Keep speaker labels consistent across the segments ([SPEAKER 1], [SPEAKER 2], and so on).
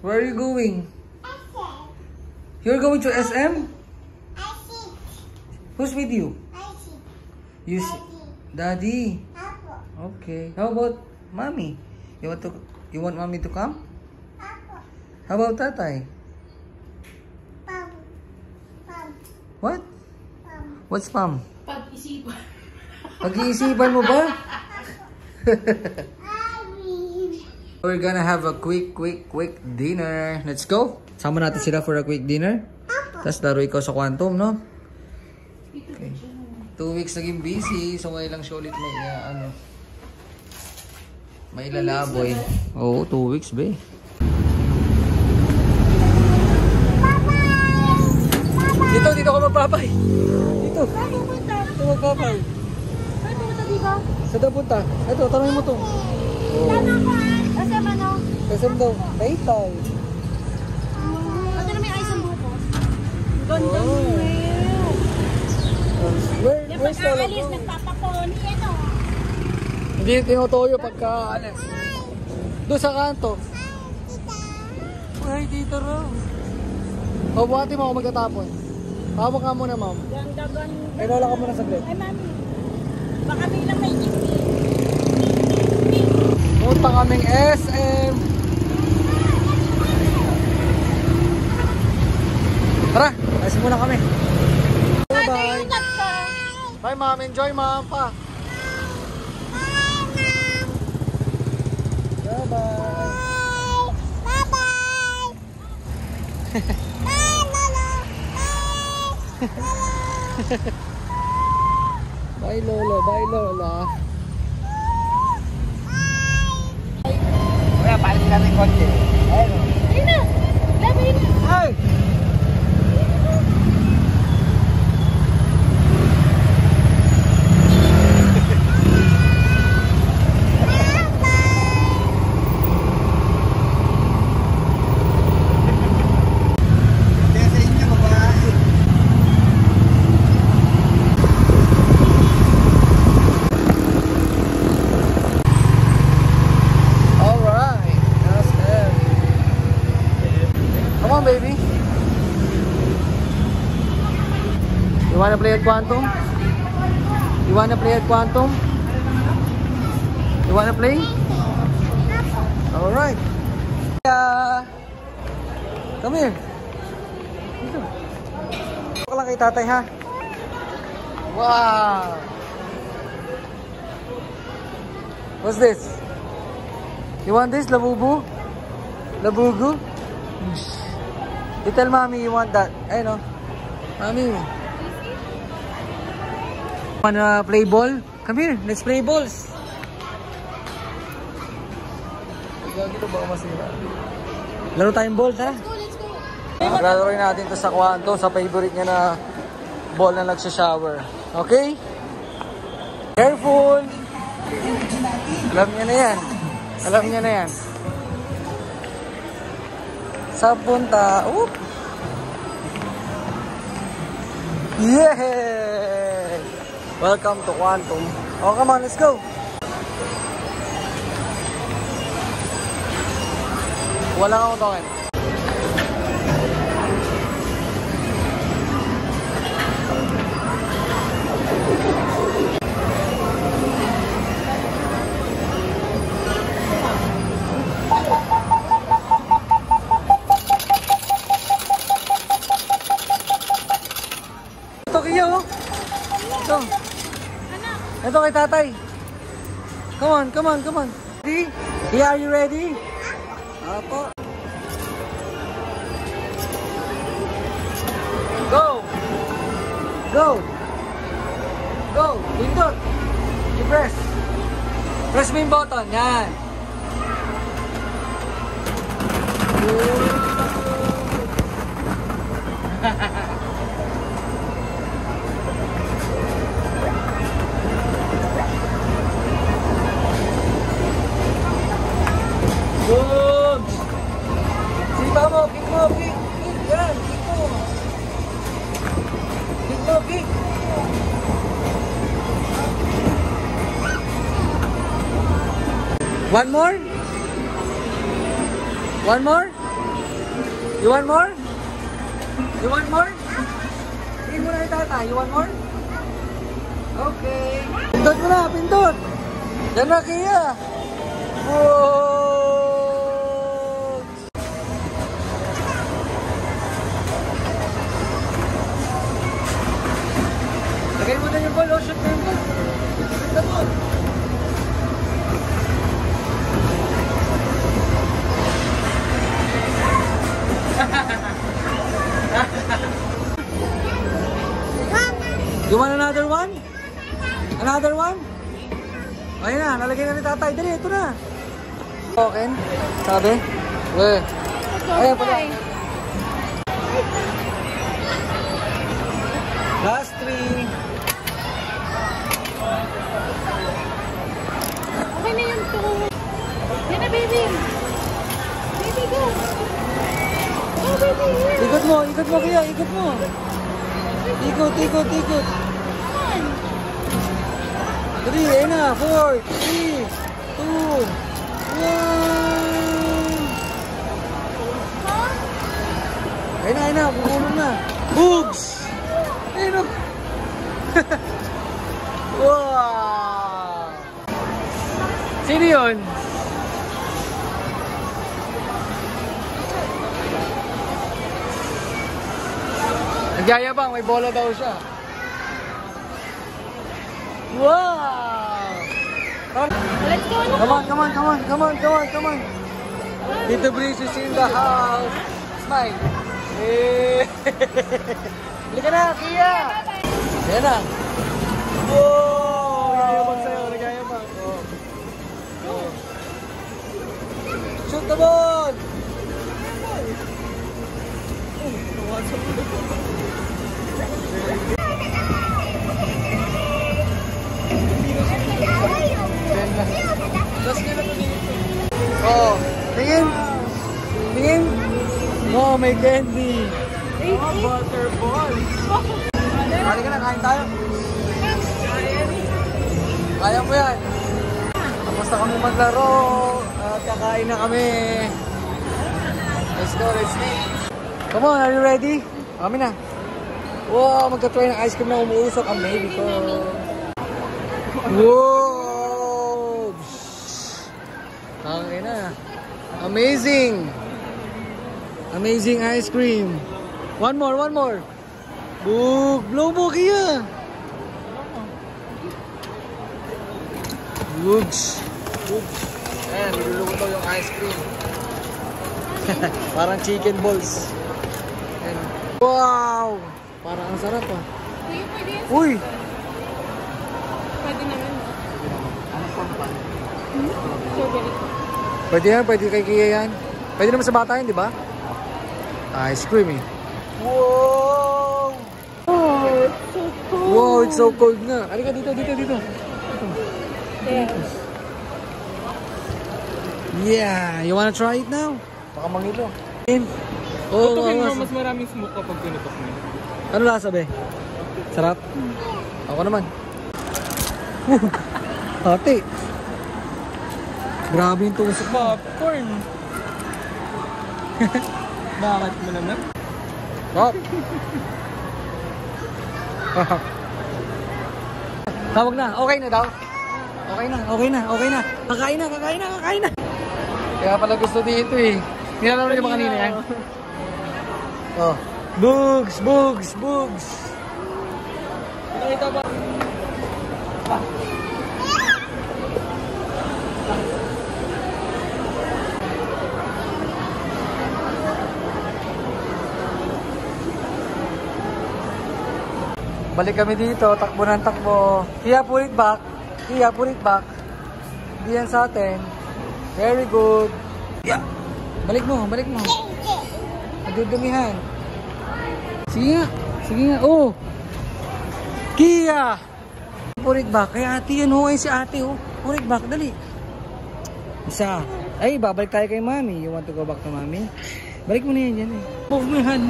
[SPEAKER 1] Where are you going? You're going to SM? Who's with you? You Daddy. Okay. How about Mommy? You want Mommy to come? How about Tatay? What? What's Pam?
[SPEAKER 2] Pag-isipan.
[SPEAKER 1] Pag-iisipan mo ba? We're gonna have a quick dinner. Let's go. Sama natin sila for a quick dinner. Tapos laro ikaw sa Quantum, no? Okay. 2 weeks naging busy. So ngayon lang siya ulit may lalaboy. Oo, 2 weeks, be. Dito ako magbabay. Dito. Dito magbabay.
[SPEAKER 2] Saan pumunta dito?
[SPEAKER 1] Sa dapunta. Ito, tanongin mo to.
[SPEAKER 2] Tama ko ah. Kasi ano?
[SPEAKER 1] Kasi daw, Taytay.
[SPEAKER 2] Ito na may ice ang buko. Ganda mo
[SPEAKER 1] Where's Lola
[SPEAKER 2] alis,
[SPEAKER 1] ko?
[SPEAKER 2] nagpapakoni. Ano?
[SPEAKER 1] Hindi tinutoyo pagka alis. Doon sa kanto. Ay, dito raw. O, buhati mo ako magkatapon. Hawak ka muna, ma'am.
[SPEAKER 2] Ganda.
[SPEAKER 1] Ay, Lola ka muna saglit.
[SPEAKER 2] Ay, mami. Baka bilang may gift.
[SPEAKER 1] Punta kaming SM. Tara, ayusin muna kami. Bye. Bye, ma'am. Enjoy, ma'am. Pa. Bye-bye. Bye, Lolo. Bye, Lola. Kaya, palit natin konti. Ayun.
[SPEAKER 2] Ayun na. Labi na.
[SPEAKER 1] Ay! Baby, you wanna play at Quantum? You wanna play at Quantum? You wanna play? All right. Come here. Dito lang kay tatay, ha? Wow. What's this? You want this, Labubu? Labugu? You tell mommy you want that. Ay, no? Mommy. Wanna play ball? Come here, let's play balls. Gagito ba masira? Laro tayong ball, ha?
[SPEAKER 2] Let's go.
[SPEAKER 1] Lalaroin natin to sa Quantum, sa favorite niya na ball na nagsha-shower. Okay? Careful! Alam niya na yan. Alam niya na yan. Sa punta. Oop. Yeah! Welcome to Quantum. Oh, come on, let's go. Walang ako tawin. Ito kay tatay. Come on. Ready? Yeah, are you ready? Apo. Go. Pindot. I-press. Press mo yung button. Yan. Good! Sipa mo, kick mo, kick! Yan, kick mo! Kick mo, kick! One more? You want more? You want more? Tingin mo na yung tata. You want more? Okay. Pindot mo na, pindot. Yan na, Kia. Whoa! Lagay mo na yung ball. Oh, shoot na yung ball. Shoot na ball. You want another one? Another one? Ayun na, nalagay na ni tatay. Dali, ito na. Okay, sabi? Weh. Ayan pala. Last 3.
[SPEAKER 2] Okay na yung 2. Yan na, baby. Baby, go. Go, baby.
[SPEAKER 1] Ikot mo, Kia, ikot mo. Ikot.
[SPEAKER 2] Come on.
[SPEAKER 1] 3, ayun na. 4, 3, 2, 1. Ayun na, bubulong na. Boogs! Ayun o. Wow! Sino yun? Nagyayabang, may bola daw siya. Wow!
[SPEAKER 2] Let's go na.
[SPEAKER 1] Come on. Tito Breeze is in the house. Smile. Eh. Halika na, Kia. Ayan na. Wow! Nagyayabang sa'yo, nagyayabang. Oh. Shoot the ball! Oh, tingin. No, may candy. Butterball. Kali ka na, kain tayo. Kaya mo yan. Tapos na kami maglaro. At kakain na kami. Let's go. Come on, are you ready? Kami na. Wow, magka-try ng ice cream na umuusok ang baby ko. Wow! Tangin na. Amazing ice cream. One more. Blow mo, Kia. Boogs. Ayan, niluluto yung ice cream. Parang chicken balls. Ayan. Wow! Parang ang sarap ah.
[SPEAKER 2] Kuya, pwede yan.
[SPEAKER 1] Uy!
[SPEAKER 2] Pwede naman.
[SPEAKER 1] Ano pa?
[SPEAKER 2] Strawberry.
[SPEAKER 1] Pwede kay Kia yan. Pwede naman sa bata yan, di ba? Ice cream eh. Wow!
[SPEAKER 2] Oh, it's so cool.
[SPEAKER 1] Wow, it's so cold na. Halika dito. Yeah, you wanna try it now? Baka mangilo. Oh,
[SPEAKER 3] mas maraming smoke kapag pinutok mo.
[SPEAKER 1] ano lasa be? Sarap? Ako naman. Ate. Grabe yung tusok mo.
[SPEAKER 3] Popcorn! Bakit mo naman?
[SPEAKER 1] Stop. Tawag na. Okay na daw. Okay na. Kakain na. Kaya pala gusto dito eh. Nilalaro niyo ba kanina yan? Oh. Bugs.
[SPEAKER 3] Nakita ba?
[SPEAKER 1] Balik kami dito, takbo ng takbo. Kia, put it back. Hindi yan sa atin. Very good. Yeah. Balik mo. Nadudumihan. Sige nga. Oh. Kia. Put it back. Kaya ate yan ho. Ay si ate ho. Put it back. Dali. Isa. Ay, babalik tayo kay mami. You want to go back to mami? Balik mo na yan dyan eh. Move mo yung hand.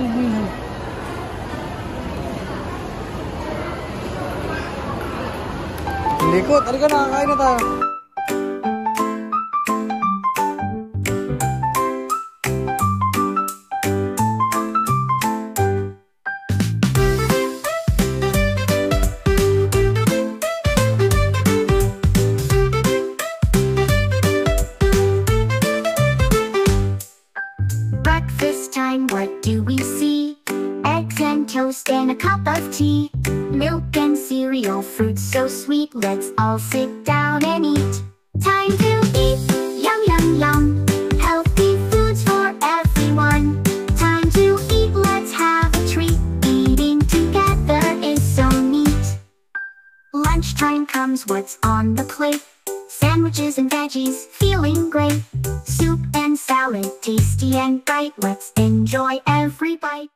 [SPEAKER 1] Likot, halika na, kakain na tayo. Balik.
[SPEAKER 4] toast and a cup of tea. Milk and cereal, fruit so sweet. Let's all sit down and eat. Time to eat, yum yum yum. Healthy foods for everyone. Time to eat, let's have a treat. Eating together is so neat. Lunchtime comes, what's on the plate? Sandwiches and veggies, feeling great. Soup and salad, tasty and bright. Let's enjoy every bite.